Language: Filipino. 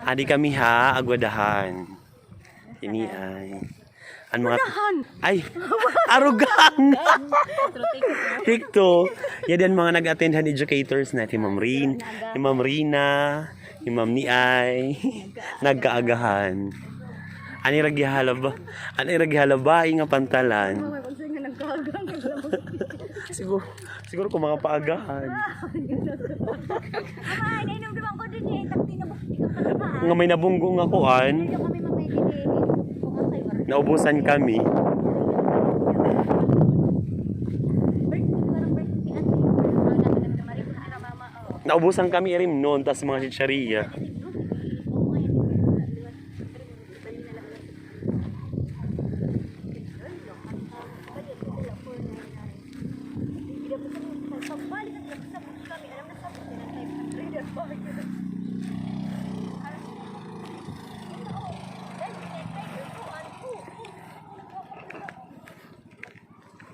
Adi kami ha, agwadahan. Ini ay. Ang mga ay arugang. Tikto. Yan mga nag-attend han educators na si Ma'am Rin, si Ma'am Rina, si Ma'am Niay. Nagkaagahan. Ani ragihalaba nga pantalan. Siguro kung mga paagahan. Nga may nabunggo nga kuan. Naubusan kami. Naubusan kami rin noon, tas mga chicharia.